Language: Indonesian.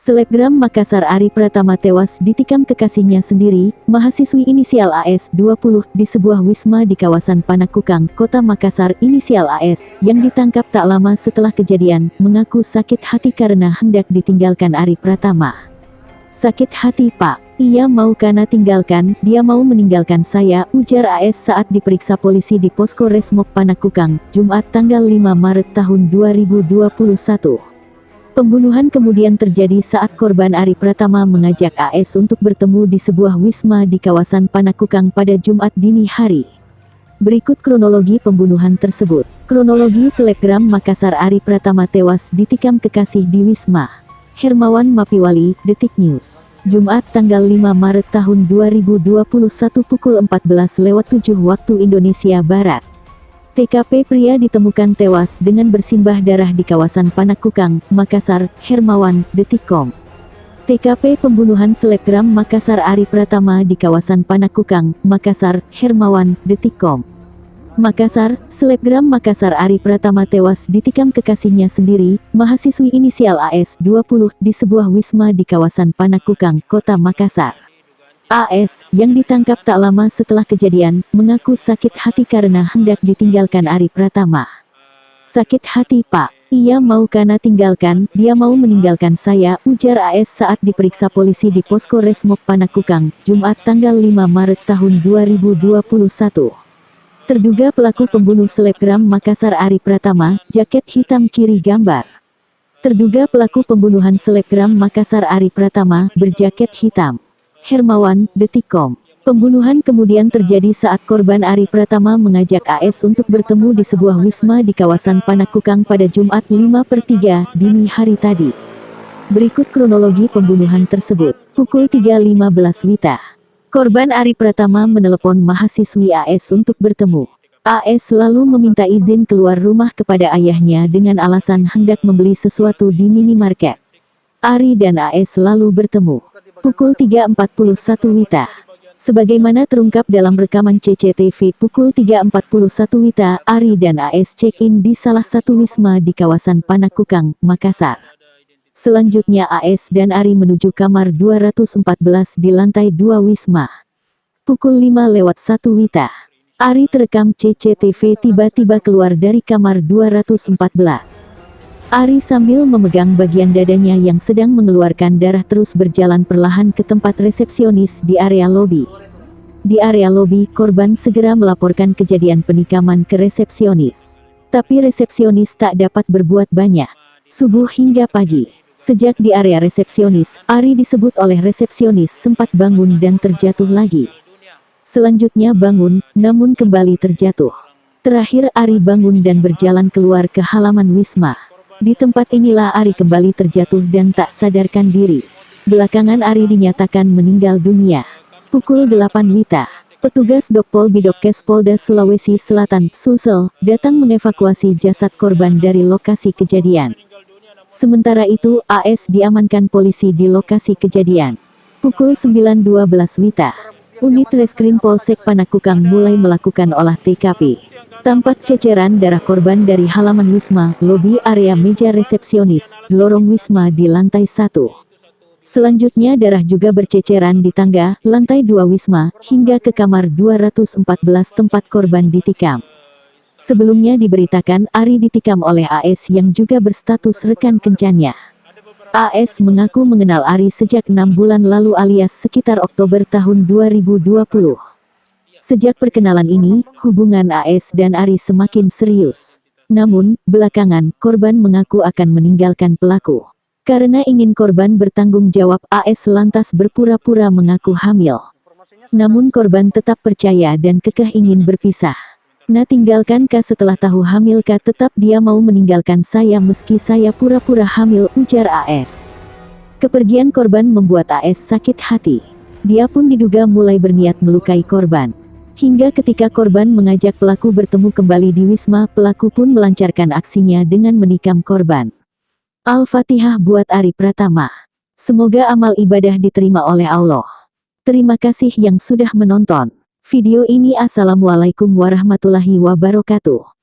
Selebgram Makassar Ari Pratama tewas ditikam kekasihnya sendiri, mahasiswi inisial AS, 20, di sebuah wisma di kawasan Panakukang, Kota Makassar, inisial AS, yang ditangkap tak lama setelah kejadian, mengaku sakit hati karena hendak ditinggalkan Ari Pratama. "Sakit hati, Pak. Ia mau kana tinggalkan, dia mau meninggalkan saya," ujar AS saat diperiksa polisi di Posko Resmob Panakukang, Jumat tanggal 5 Maret tahun 2021. Pembunuhan kemudian terjadi saat korban Ari Pratama mengajak AS untuk bertemu di sebuah wisma di kawasan Panakukang pada Jumat dini hari. Berikut kronologi pembunuhan tersebut. Kronologi selebgram Makassar Ari Pratama tewas ditikam kekasih di wisma. Hermawan Mapiwali, Detik News. Jumat tanggal 5 Maret tahun 2021 pukul 14.07 waktu Indonesia Barat. TKP pria ditemukan tewas dengan bersimbah darah di kawasan Panakukang, Makassar. Hermawan, Detik.com. TKP pembunuhan selebgram Makassar Ari Pratama di kawasan Panakukang, Makassar. Hermawan, Detik.com. Makassar, selebgram Makassar Ari Pratama tewas ditikam kekasihnya sendiri, mahasiswi inisial AS, 20, di sebuah wisma di kawasan Panakukang, Kota Makassar. AS, yang ditangkap tak lama setelah kejadian, mengaku sakit hati karena hendak ditinggalkan Ari Pratama. "Sakit hati, Pak. Ia mau kana tinggalkan, dia mau meninggalkan saya," ujar AS saat diperiksa polisi di Posko Resmob Panakukang, Jumat tanggal 5 Maret tahun 2021. Terduga pelaku pembunuh selebgram Makassar Ari Pratama, jaket hitam kiri gambar. Terduga pelaku pembunuhan selebgram Makassar Ari Pratama, berjaket hitam. Hermawan, Detik.com. Pembunuhan kemudian terjadi saat korban Ari Pratama mengajak AS untuk bertemu di sebuah wisma di kawasan Panakukang pada Jumat 5/3 dini hari tadi. Berikut kronologi pembunuhan tersebut. Pukul 3.15 WITA. Korban Ari Pratama menelepon mahasiswi AS untuk bertemu. AS lalu meminta izin keluar rumah kepada ayahnya dengan alasan hendak membeli sesuatu di minimarket. Ari dan AS lalu bertemu. Pukul 3.41 WITA. Sebagaimana terungkap dalam rekaman CCTV pukul 3.41 WITA, Ari dan AS check-in di salah satu wisma di kawasan Panakukang, Makassar. Selanjutnya AS dan Ari menuju kamar 214 di lantai 2 wisma. Pukul 5:01 WITA. Ari terekam CCTV tiba-tiba keluar dari kamar 214. Ari sambil memegang bagian dadanya yang sedang mengeluarkan darah terus berjalan perlahan ke tempat resepsionis di area lobi. Di area lobi, korban segera melaporkan kejadian penikaman ke resepsionis. Tapi resepsionis tak dapat berbuat banyak. Subuh hingga pagi. Sejak di area resepsionis, Ari disebut oleh resepsionis sempat bangun dan terjatuh lagi. Selanjutnya bangun, namun kembali terjatuh. Terakhir Ari bangun dan berjalan keluar ke halaman wisma. Di tempat inilah Ari kembali terjatuh dan tak sadarkan diri. Belakangan Ari dinyatakan meninggal dunia. Pukul 8 WITA. Petugas Dokpol Bidokes Polda Sulawesi Selatan, Sulsel, datang mengevakuasi jasad korban dari lokasi kejadian. Sementara itu, AS diamankan polisi di lokasi kejadian. Pukul 9.12 WITA. Unit Reskrim Polsek Panakukang mulai melakukan olah TKP. Tampak ceceran darah korban dari halaman wisma, lobi area meja resepsionis, lorong wisma di lantai 1. Selanjutnya darah juga berceceran di tangga, lantai 2 wisma, hingga ke kamar 214 tempat korban ditikam. Sebelumnya diberitakan Ari ditikam oleh AS yang juga berstatus rekan kencannya. AS mengaku mengenal Ari sejak 6 bulan lalu alias sekitar Oktober tahun 2020. Sejak perkenalan ini, hubungan AS dan Ari semakin serius. Namun, belakangan, korban mengaku akan meninggalkan pelaku. Karena ingin korban bertanggung jawab, AS lantas berpura-pura mengaku hamil. Namun korban tetap percaya dan kekeh ingin berpisah. "Nah tinggalkan kah setelah tahu hamil kah, tetap dia mau meninggalkan saya meski saya pura-pura hamil," ujar AS. Kepergian korban membuat AS sakit hati. Dia pun diduga mulai berniat melukai korban. Hingga ketika korban mengajak pelaku bertemu kembali di wisma, pelaku pun melancarkan aksinya dengan menikam korban. Al-Fatihah buat Ari Pratama. Semoga amal ibadah diterima oleh Allah. Terima kasih yang sudah menonton video ini. Assalamualaikum warahmatullahi wabarakatuh.